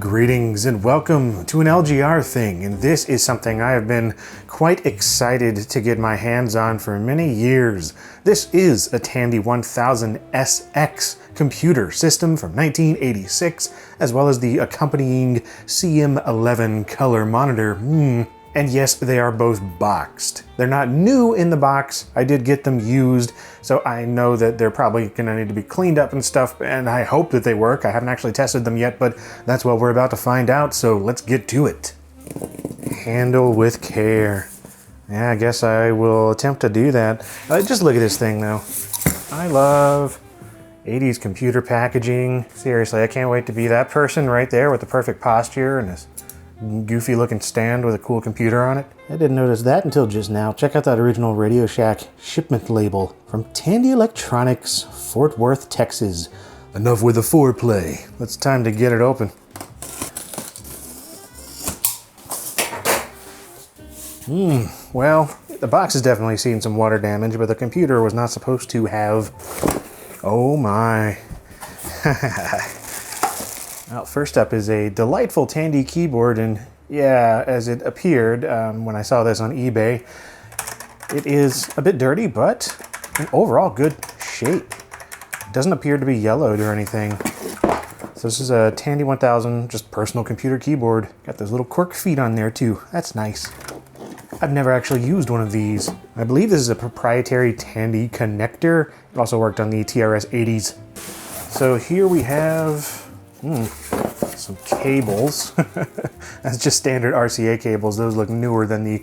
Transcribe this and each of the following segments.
Greetings and welcome to an LGR thing, and this is something I have been quite excited to get my hands on for many years. This is a Tandy 1000 SX computer system from 1986, as well as the accompanying CM11 color monitor. And yes, they are both boxed. They're not new in the box. I did get them used, so I know that they're probably gonna need to be cleaned up and stuff, and I hope that they work. I haven't actually tested them yet, but that's what we're about to find out, so let's get to it. Handle with care. Yeah, I guess I will attempt to do that. Just look at this thing, though. I love 80s computer packaging. Seriously, I can't wait to be that person right there with the perfect posture and this goofy looking stand with a cool computer on it. I didn't notice that until just now. Check out that original Radio Shack shipment label from Tandy Electronics, Fort Worth, Texas. Enough with the foreplay. It's time to get it open. Well, the box has definitely seen some water damage, but the computer was not supposed to have. Oh my. Well, first up is a delightful Tandy keyboard, and yeah, as it appeared when I saw this on eBay, it is a bit dirty, but in overall good shape. It doesn't appear to be yellowed or anything. So this is a Tandy 1000, just personal computer keyboard. Got those little cork feet on there too. That's nice. I've never actually used one of these. I believe this is a proprietary Tandy connector. It also worked on the TRS-80s. So here we have some cables. That's just standard RCA cables. Those look newer than the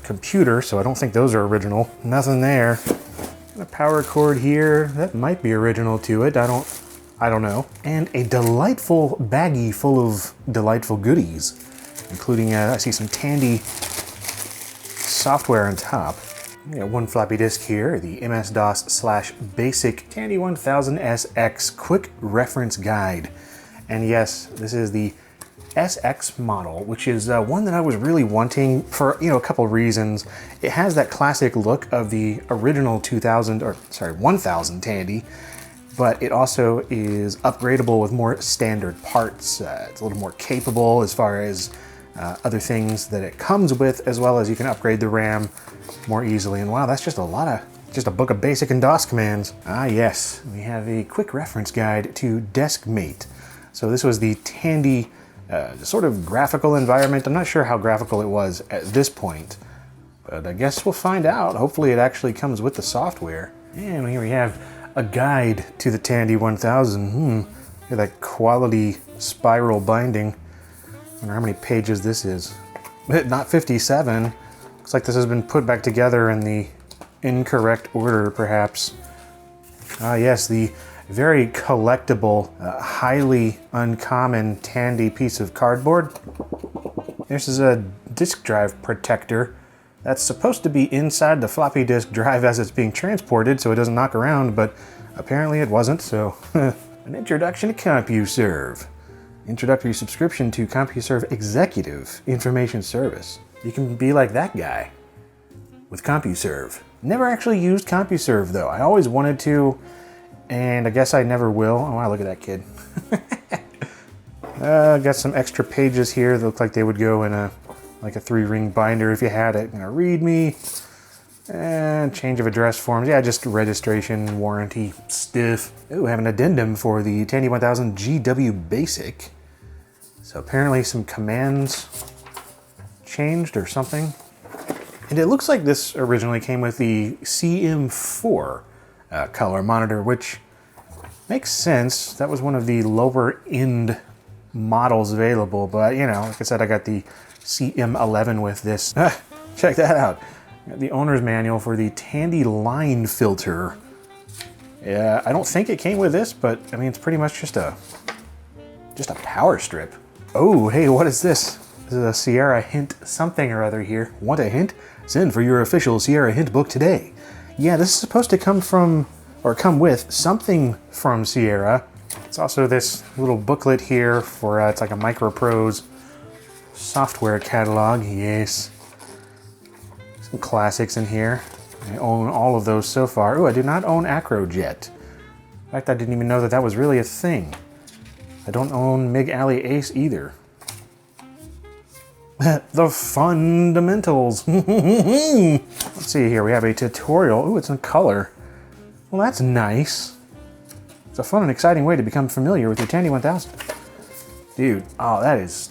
computer, so I don't think those are original. Nothing there. A power cord here. That might be original to it. I don't know. And a delightful baggie full of delightful goodies, including I see some Tandy software on top. We got one floppy disk here, the MS-DOS/BASIC Tandy 1000 SX Quick Reference Guide. And yes, this is the SX model, which is one that I was really wanting for, a couple of reasons. It has that classic look of the original 1000 Tandy, but it also is upgradable with more standard parts. It's a little more capable as far as other things that it comes with, as well as you can upgrade the RAM more easily. And wow, that's just a book of basic and DOS commands. Ah yes, we have a quick reference guide to DeskMate. So this was the Tandy sort of graphical environment. I'm not sure how graphical it was at this point, but I guess we'll find out. Hopefully it actually comes with the software. And here we have a guide to the Tandy 1000. Look at that quality spiral binding. I wonder how many pages this is. Not 57. Looks like this has been put back together in the incorrect order, perhaps. Ah yes, the very collectible, highly uncommon Tandy piece of cardboard. This is a disk drive protector that's supposed to be inside the floppy disk drive as it's being transported so it doesn't knock around, but apparently it wasn't, so an introduction to CompuServe. Introductory subscription to CompuServe Executive Information Service. You can be like that guy with CompuServe. Never actually used CompuServe though. I always wanted to, and I guess I never will. Oh wow, look at that kid. Got some extra pages here that look like they would go in a 3-ring binder if you had it. README, and change of address forms. Yeah, just registration, warranty stuff. Ooh, have an addendum for the Tandy 1000 GW Basic. So apparently some commands changed or something. And it looks like this originally came with the CM4 color monitor, which makes sense. That was one of the lower end models available, but like I said, I got the CM11 with this. Check that out. Got the owner's manual for the Tandy line filter. Yeah, I don't think it came with this, but I mean, it's pretty much just a power strip. Oh, hey, what is this? This is a Sierra Hint something or other here. Want a hint? Send for your official Sierra Hint book today. Yeah, this is supposed to come with something from Sierra. It's also this little booklet here for, it's like a MicroProse software catalog. Yes. Some classics in here. I own all of those so far. Oh, I do not own Acrojet. In fact, I didn't even know that was really a thing. I don't own MIG Alley Ace either. The fundamentals. Let's see here, we have a tutorial. Ooh, it's in color. Well, that's nice. It's a fun and exciting way to become familiar with your Tandy 1000. Dude, oh, that is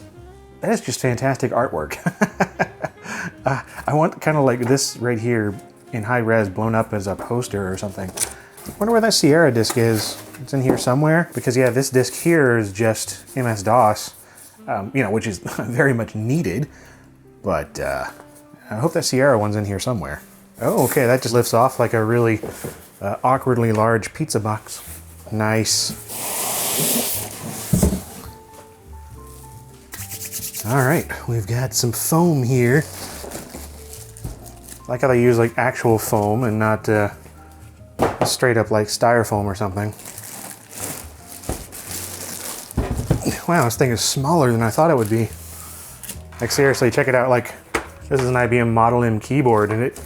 just fantastic artwork. I want kind of like this right here in high res blown up as a poster or something. I wonder where that Sierra disc is. It's in here somewhere. Because yeah, this disc here is just MS-DOS, you know, which is very much needed. But I hope that Sierra one's in here somewhere. Oh, okay, that just lifts off like a really awkwardly large pizza box. Nice. All right, we've got some foam here. I like how they use like actual foam and not straight up like styrofoam or something. Wow, this thing is smaller than I thought it would be. Like seriously, check it out. Like this is an IBM Model M keyboard and it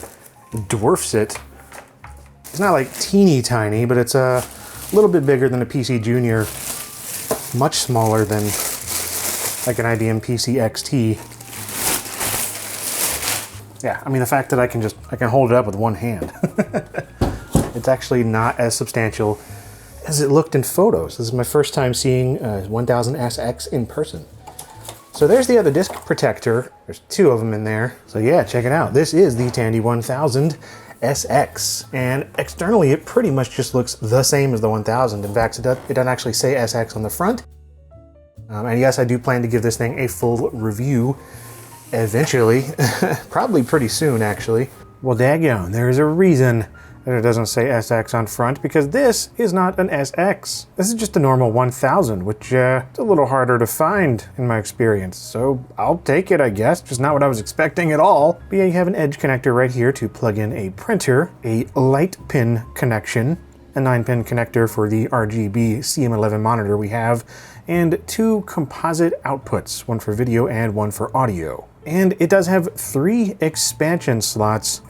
dwarfs it. It's not like teeny tiny, but it's a little bit bigger than a PC Junior, much smaller than like an IBM PC XT. Yeah, I mean the fact that I can hold it up with one hand. It's actually not as substantial as it looked in photos. This is my first time seeing 1000SX in person. So there's the other disc protector. There's two of them in there. So yeah, check it out. This is the Tandy 1000 SX, and externally it pretty much just looks the same as the 1000. In fact, it doesn't actually say SX on the front. And yes, I do plan to give this thing a full review eventually, probably pretty soon actually. Well, daggone, there's a reason that it doesn't say SX on front, because this is not an SX. This is just a normal 1000, which is a little harder to find in my experience. So I'll take it, I guess. Just not what I was expecting at all. But yeah, you have an edge connector right here to plug in a printer, a light pin connection, a 9-pin connector for the RGB CM11 monitor we have, and two composite outputs, one for video and one for audio. And it does have 3 expansion slots.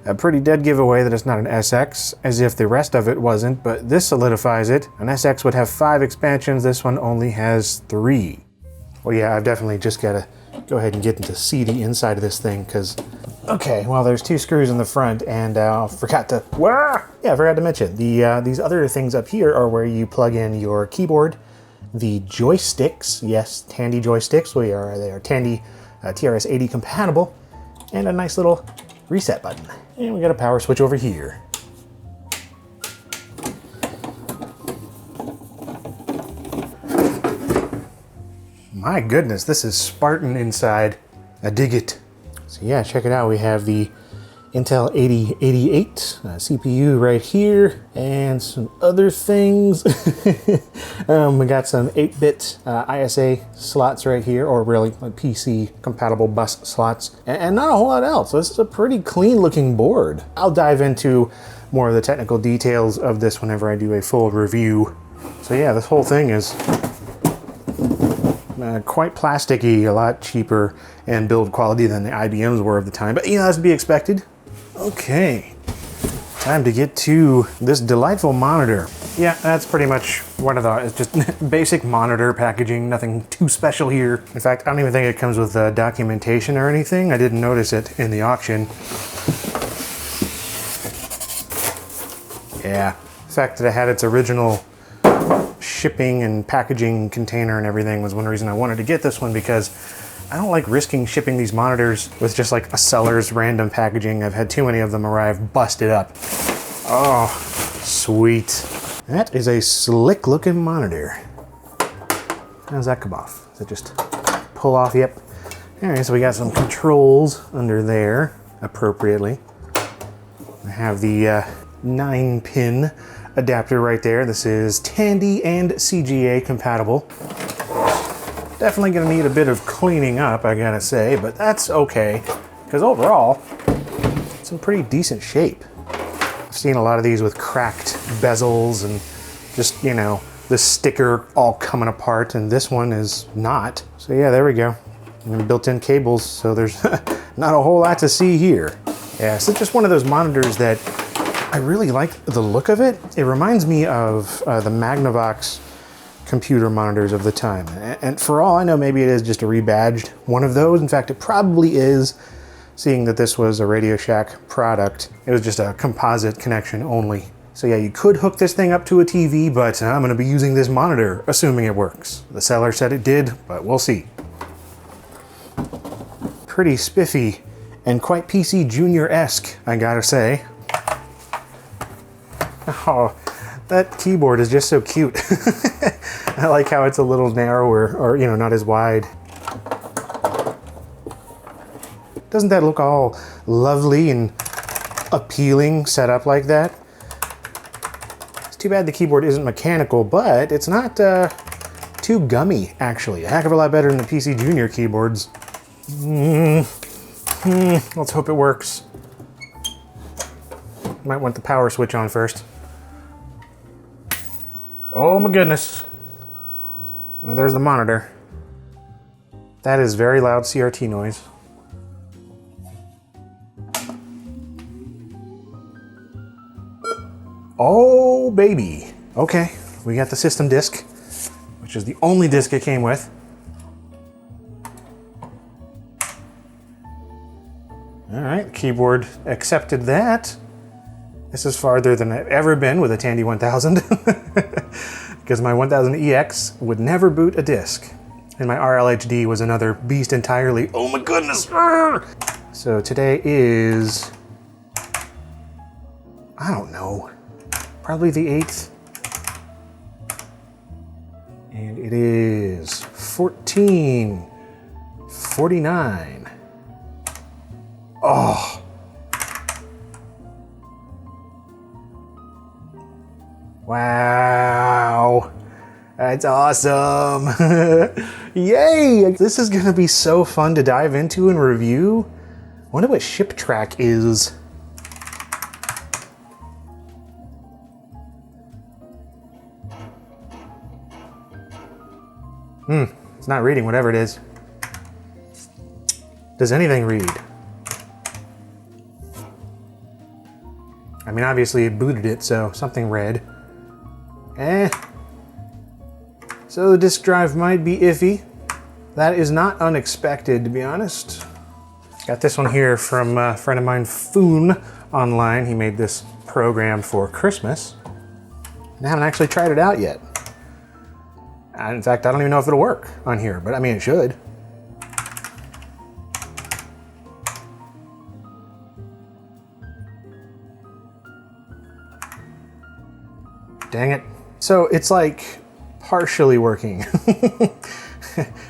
A pretty dead giveaway that it's not an SX, as if the rest of it wasn't, but this solidifies it. An SX would have 5 expansions, this one only has 3. Well yeah, I've definitely just gotta go ahead and get to see the inside of this thing, because, okay, well there's 2 screws in the front, and I forgot to mention, these other things up here are where you plug in your keyboard, the joysticks, yes, Tandy joysticks, they are Tandy TRS-80 compatible, and a nice little reset button. And we got a power switch over here. My goodness, this is Spartan inside. I dig it. So yeah, check it out. We have the Intel 8088 CPU right here, and some other things. We got some 8-bit ISA slots right here, or really PC compatible bus slots, and not a whole lot else. This is a pretty clean looking board. I'll dive into more of the technical details of this whenever I do a full review. So yeah, this whole thing is quite plasticky, a lot cheaper in build quality than the IBMs were of the time, but you know, that's to be expected. Okay, time to get to this delightful monitor. Yeah, that's pretty much what I thought. It's just basic monitor packaging, nothing too special here. In fact, I don't even think it comes with documentation or anything. I didn't notice it in the auction. Yeah, the fact that it had its original shipping and packaging container and everything was one reason I wanted to get this one, because I don't like risking shipping these monitors with just like a seller's random packaging. I've had too many of them arrive busted up. Oh, sweet. That is a slick looking monitor. How does that come off? Does it just pull off? Yep. All right, so we got some controls under there appropriately. I have the 9-pin adapter right there. This is Tandy and CGA compatible. Definitely gonna need a bit of cleaning up, I gotta say, but that's okay, because overall, it's in pretty decent shape. I've seen a lot of these with cracked bezels and just, you know, the sticker all coming apart, and this one is not. So yeah, there we go. And built-in cables, so there's not a whole lot to see here. Yeah, so it's just one of those monitors that I really like the look of it. It reminds me of the Magnavox computer monitors of the time. And for all I know, maybe it is just a rebadged one of those. In fact, it probably is, seeing that this was a Radio Shack product. It was just a composite connection only. So yeah, you could hook this thing up to a TV, but I'm gonna be using this monitor, assuming it works. The seller said it did, but we'll see. Pretty spiffy and quite PC Junior-esque, I gotta say. Oh, that keyboard is just so cute. I like how it's a little narrower, or you know, not as wide. Doesn't that look all lovely and appealing set up like that? It's too bad the keyboard isn't mechanical, but it's not too gummy, actually. A heck of a lot better than the PC Junior keyboards. Let's hope it works. Might want the power switch on first. Oh my goodness. Well, there's the monitor. That is very loud CRT noise. Oh baby. Okay, we got the system disc, which is the only disc it came with. All right, keyboard accepted that. This is farther than I've ever been with a Tandy 1000 because my 1000EX would never boot a disc. And my RLHD was another beast entirely. Oh my goodness. So today is, I don't know, probably the 8th. And it is 14:49. Oh. Wow. That's awesome. Yay. This is gonna be so fun to dive into and review. I wonder what ShipTrack is. It's not reading whatever it is. Does anything read? I mean, obviously it booted it, so something read. So the disk drive might be iffy. That is not unexpected, to be honest. Got this one here from a friend of mine, Foon, online. He made this program for Christmas. I haven't actually tried it out yet. In fact, I don't even know if it'll work on here, but I mean, it should. Dang it. So it's like partially working.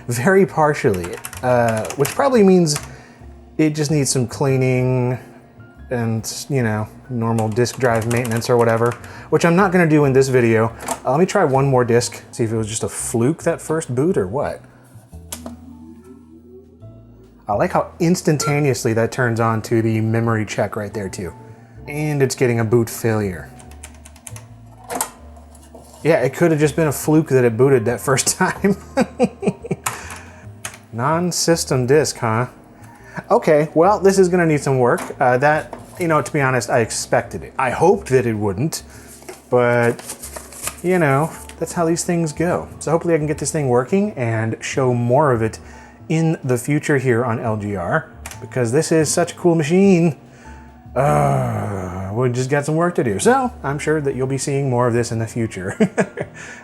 Very partially, which probably means it just needs some cleaning and, you know, normal disk drive maintenance or whatever, which I'm not gonna do in this video. Let me try one more disk, see if it was just a fluke that first boot or what. I like how instantaneously that turns on to the memory check right there too. And it's getting a boot failure. Yeah, it could have just been a fluke that it booted that first time. Non-system disk, huh? Okay, well, this is gonna need some work. That, you know, to be honest, I expected it. I hoped that it wouldn't, but, you know, that's how these things go. So hopefully I can get this thing working and show more of it in the future here on LGR, because this is such a cool machine. We just got some work to do. So I'm sure that you'll be seeing more of this in the future.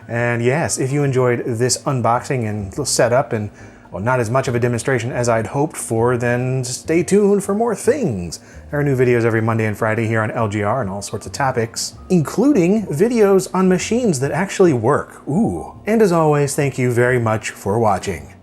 And yes, if you enjoyed this unboxing and setup and, well, not as much of a demonstration as I'd hoped for, then stay tuned for more things. There are new videos every Monday and Friday here on LGR and all sorts of topics, including videos on machines that actually work. Ooh. And as always, thank you very much for watching.